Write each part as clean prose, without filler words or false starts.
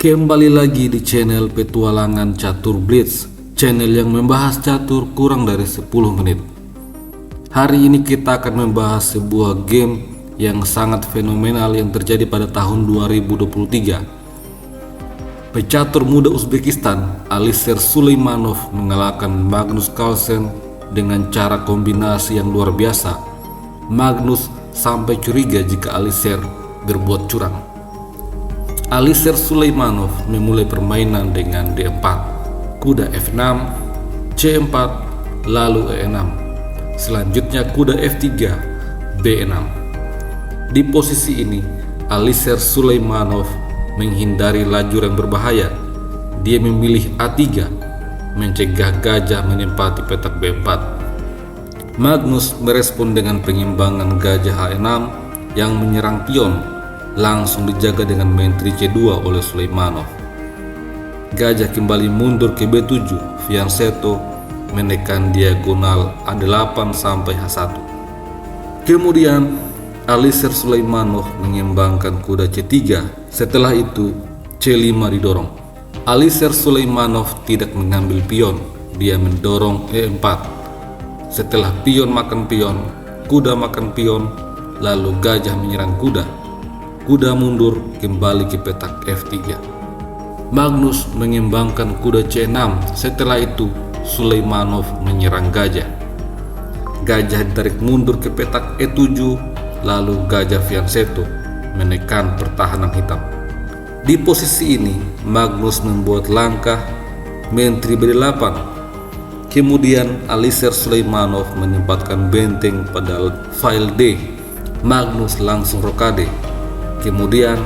Kembali lagi di channel Petualangan Catur Blitz, channel yang membahas catur kurang dari 10 menit. Hari ini kita akan membahas sebuah game yang sangat fenomenal yang terjadi pada tahun 2023. Pecatur muda Uzbekistan, Alisher Suleymanov mengalahkan Magnus Carlsen dengan cara kombinasi yang luar biasa. Magnus sampai curiga jika Alisher berbuat curang. Alisher Suleymanov memulai permainan dengan D4, kuda F6, C4, lalu E6. Selanjutnya kuda F3, B6. Di posisi ini, Alisher Suleymanov menghindari lajur yang berbahaya. Dia memilih A3, mencegah gajah menempati petak B4. Magnus merespon dengan pengimbangan gajah A6 yang menyerang pion, langsung dijaga dengan menteri C2 oleh Suleymanov. Gajah kembali mundur ke B7, Fianchetto menekan diagonal A8 sampai H1. Kemudian Alisher Suleymanov mengembangkan kuda C3. Setelah itu C5 didorong. Alisher Suleymanov tidak mengambil pion, dia mendorong E4. Setelah pion makan pion, kuda makan pion, lalu gajah menyerang kuda. Kuda mundur kembali ke petak F3. Magnus mengembangkan kuda C6. Setelah itu Suleymanov menyerang gajah. Gajah ditarik mundur ke petak E7, lalu gajah Fianchetto menekan pertahanan hitam. Di posisi ini Magnus membuat langkah menteri B8. Kemudian Alisher Suleymanov menempatkan benteng pada file D. Magnus langsung rokade. Kemudian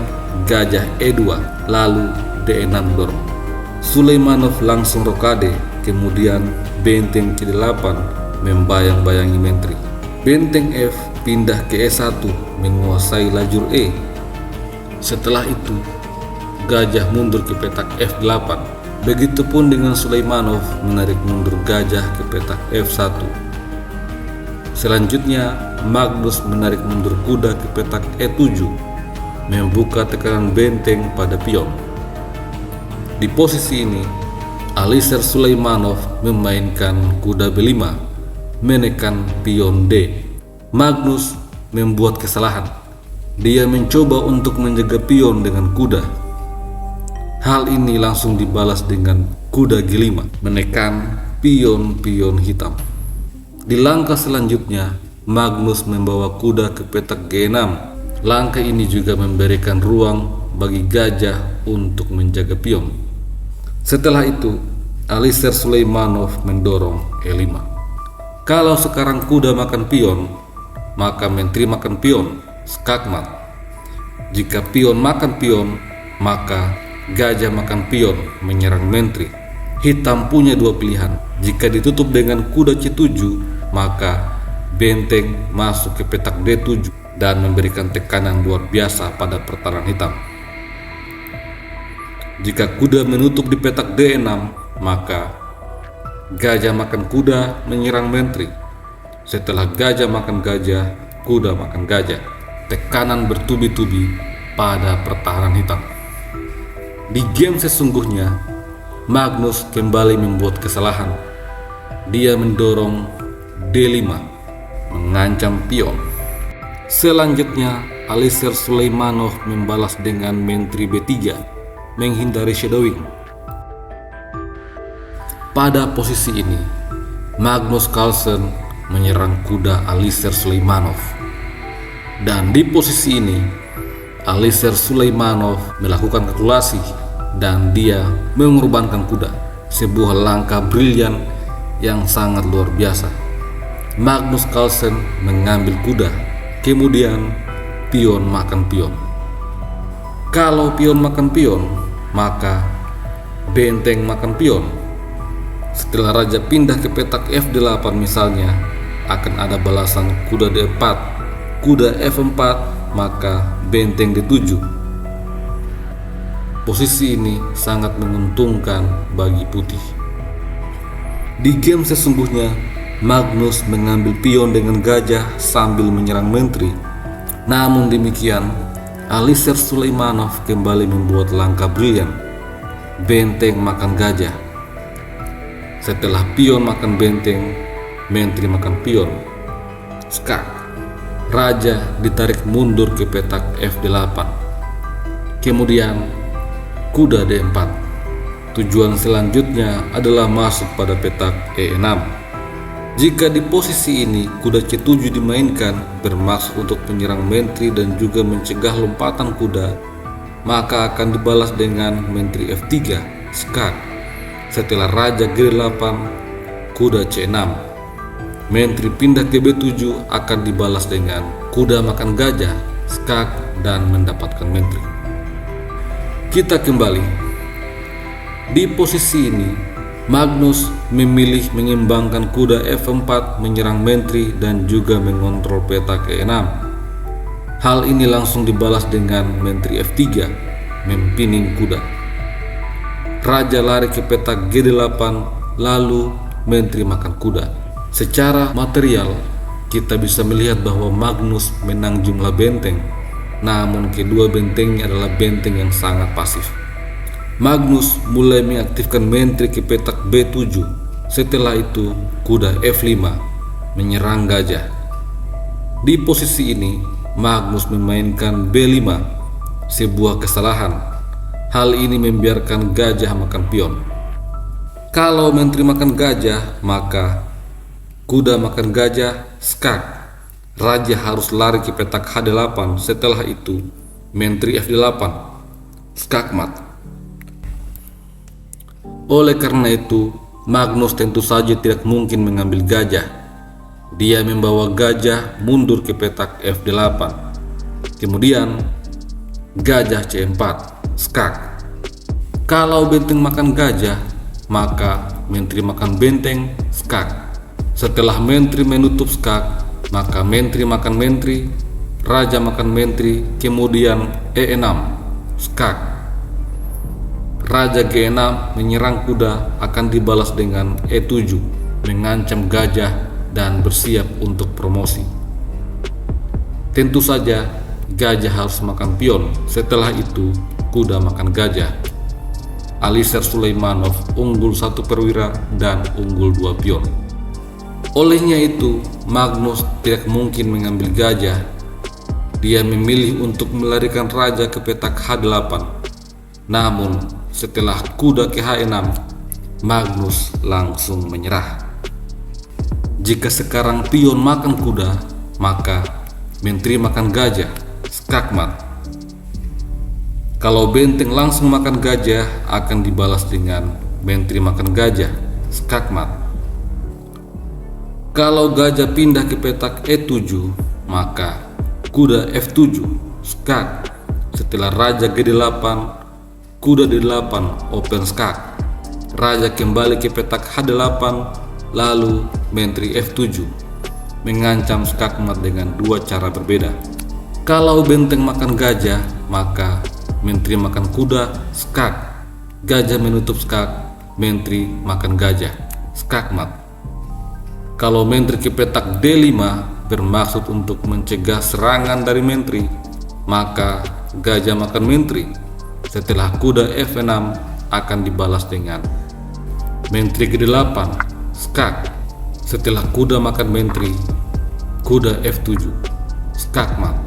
gajah E2, lalu D6 dorong. Suleymanov langsung rokade, kemudian benteng ke-8 membayang-bayangi menteri. Benteng F pindah ke E1 menguasai lajur E. Setelah itu gajah mundur ke petak F8. Begitupun dengan Suleymanov menarik mundur gajah ke petak F1. Selanjutnya Magnus menarik mundur kuda ke petak E7, membuka tekanan benteng pada pion. Di posisi ini, Alisher Suleymanov memainkan kuda B5, menekan pion D. Magnus membuat kesalahan. Dia mencoba untuk menjaga pion dengan kuda. Hal ini langsung dibalas dengan kuda G5, menekan pion-pion hitam. Di langkah selanjutnya, Magnus membawa kuda ke petak G6. Langkah ini juga memberikan ruang bagi gajah untuk menjaga pion. Setelah itu, Alisher Suleymanov mendorong E5. Kalau sekarang kuda makan pion, maka menteri makan pion, skakmat. Jika pion makan pion, maka gajah makan pion, menyerang menteri. Hitam punya dua pilihan. Jika ditutup dengan kuda C7, maka benteng masuk ke petak D7 dan memberikan tekanan luar biasa pada pertahanan hitam. Jika kuda menutup di petak D6, maka gajah makan kuda menyerang menteri. Setelah gajah makan gajah, kuda makan gajah. Tekanan bertubi-tubi pada pertahanan hitam. Di game sesungguhnya, Magnus kembali membuat kesalahan. Dia mendorong D5, mengancam pion. Selanjutnya, Alisher Suleymanov membalas dengan menteri B3, menghindari shadowing. Pada posisi ini, Magnus Carlsen menyerang kuda Alisher Suleymanov. Dan di posisi ini, Alisher Suleymanov melakukan kalkulasi dan dia mengorbankan kuda. Sebuah langkah brilian yang sangat luar biasa. Magnus Carlsen mengambil kuda. Kemudian pion makan pion. Kalau pion makan pion, maka benteng makan pion. Setelah raja pindah ke petak F8 misalnya, akan ada balasan kuda D4, kuda F4, maka benteng D7. Posisi ini sangat menguntungkan bagi putih. Di game sesungguhnya, Magnus mengambil pion dengan gajah sambil menyerang menteri. Namun demikian, Alisher Suleymanov kembali membuat langkah brilian. benteng makan gajah. Setelah pion makan benteng, menteri makan pion. Skak. Raja ditarik mundur ke petak F8. Kemudian kuda D4. Tujuan selanjutnya adalah masuk pada petak E6. Jika di posisi ini kuda C7 dimainkan bermaksud untuk menyerang menteri dan juga mencegah lompatan kuda, maka akan dibalas dengan menteri F3, skak. Setelah raja G8, kuda C6. Menteri pindah ke B7 akan dibalas dengan kuda makan gajah, skak, dan mendapatkan menteri. Kita kembali. Di posisi ini, Magnus memilih mengimbangkan kuda F4 menyerang menteri dan juga mengontrol petak E6. Hal ini langsung dibalas dengan menteri F3, mempining kuda. Raja lari ke petak G8, lalu menteri makan kuda. Secara material, kita bisa melihat bahwa Magnus menang jumlah benteng, namun kedua bentengnya adalah benteng yang sangat pasif. Magnus mulai mengaktifkan menteri ke petak B7. Setelah itu, kuda F5 menyerang gajah. Di posisi ini, Magnus memainkan B5, sebuah kesalahan. Hal ini membiarkan gajah makan pion. Kalau menteri makan gajah, maka kuda makan gajah, skak. Raja harus lari ke petak H8. Setelah itu, menteri F8, skakmat. Oleh karena itu, Magnus tentu saja tidak mungkin mengambil gajah. Dia membawa gajah mundur ke petak F8. Kemudian, gajah C4, skak. Kalau benteng makan gajah, maka menteri makan benteng, skak. Setelah menteri menutup skak, maka menteri makan menteri, raja makan menteri, kemudian E6, skak. Raja G6 menyerang kuda akan dibalas dengan E7, mengancam gajah dan bersiap untuk promosi. Tentu saja gajah harus makan pion. Setelah itu kuda makan gajah. Alisher Sulaimanov unggul 1 perwira dan unggul 2 pion. Olehnya itu, Magnus tidak mungkin mengambil gajah. Dia memilih untuk melarikan raja ke petak H8. Namun setelah kuda ke H6, Magnus langsung menyerah. Jika sekarang pion makan kuda, maka menteri makan gajah, skakmat. Kalau benteng langsung makan gajah, akan dibalas dengan menteri makan gajah, skakmat. Kalau gajah pindah ke petak E7, maka kuda F7, skak. Setelah raja G8, kuda D8 open skak. Raja kembali ke petak H8, lalu menteri F7 mengancam skakmat dengan dua cara berbeda. Kalau benteng makan gajah, maka menteri makan kuda, skak. Gajah menutup skak, menteri makan gajah, skakmat. Kalau menteri ke petak D5 bermaksud untuk mencegah serangan dari menteri, maka gajah makan menteri. Setelah kuda F6 akan dibalas dengan menteri G8, skak. Setelah kuda makan menteri, kuda F7, skakmat.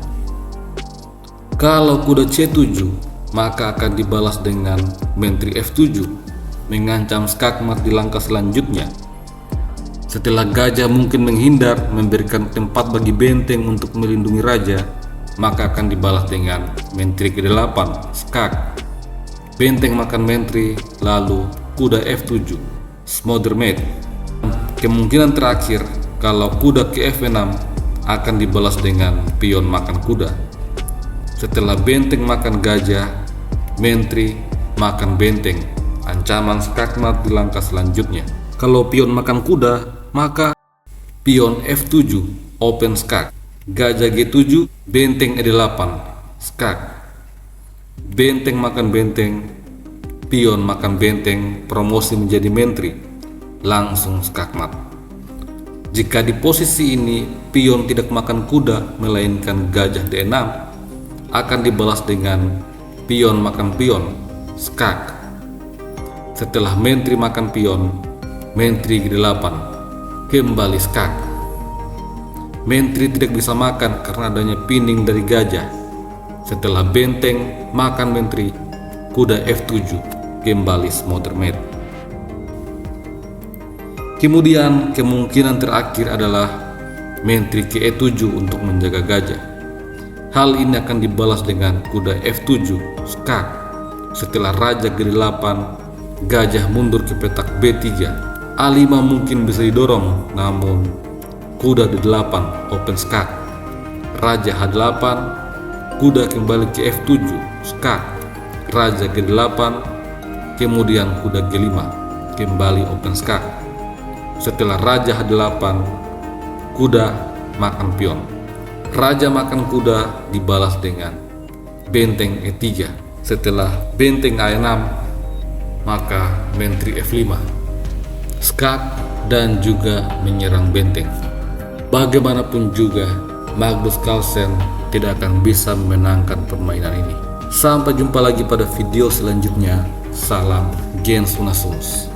Kalau kuda C7, maka akan dibalas dengan menteri F7, mengancam skakmat di langkah selanjutnya. Setelah gajah mungkin menghindar, memberikan tempat bagi benteng untuk melindungi raja, maka akan dibalas dengan menteri G8, skak. Benteng makan menteri, lalu kuda F7, smother mate. Kemungkinan terakhir, kalau kuda ke F6 akan dibalas dengan pion makan kuda. Setelah benteng makan gajah, menteri makan benteng, ancaman skakmat di langkah selanjutnya. Kalau pion makan kuda, maka pion F7 open skak. Gajah G7, benteng E8, skak. Benteng makan benteng, pion makan benteng, promosi menjadi menteri, langsung skakmat. Jika di posisi ini pion tidak makan kuda melainkan gajah D6, akan dibalas dengan pion makan pion, skak. Setelah Menteri makan pion, Menteri ke-8 kembali skak. Menteri tidak bisa makan karena adanya pining dari gajah. Setelah benteng makan Menteri, kuda F7 kembali modermet. Kemudian kemungkinan terakhir adalah Menteri ke E7 untuk menjaga gajah. Hal ini akan dibalas dengan kuda F7 skak. Setelah Raja G8, gajah mundur ke petak B3. A5 mungkin bisa didorong, namun kuda D8 open skak. Raja H8, kuda kembali ke F7 skak. Raja G8, kemudian kuda G5 kembali open skak. Setelah Raja H8, kuda makan pion. Raja makan kuda dibalas dengan benteng E3. Setelah benteng A6, maka Menteri F5 skak dan juga menyerang benteng. Bagaimanapun juga, Magnus Carlsen tidak akan bisa memenangkan permainan ini. Sampai jumpa lagi pada video selanjutnya. Salam Gens Unasus.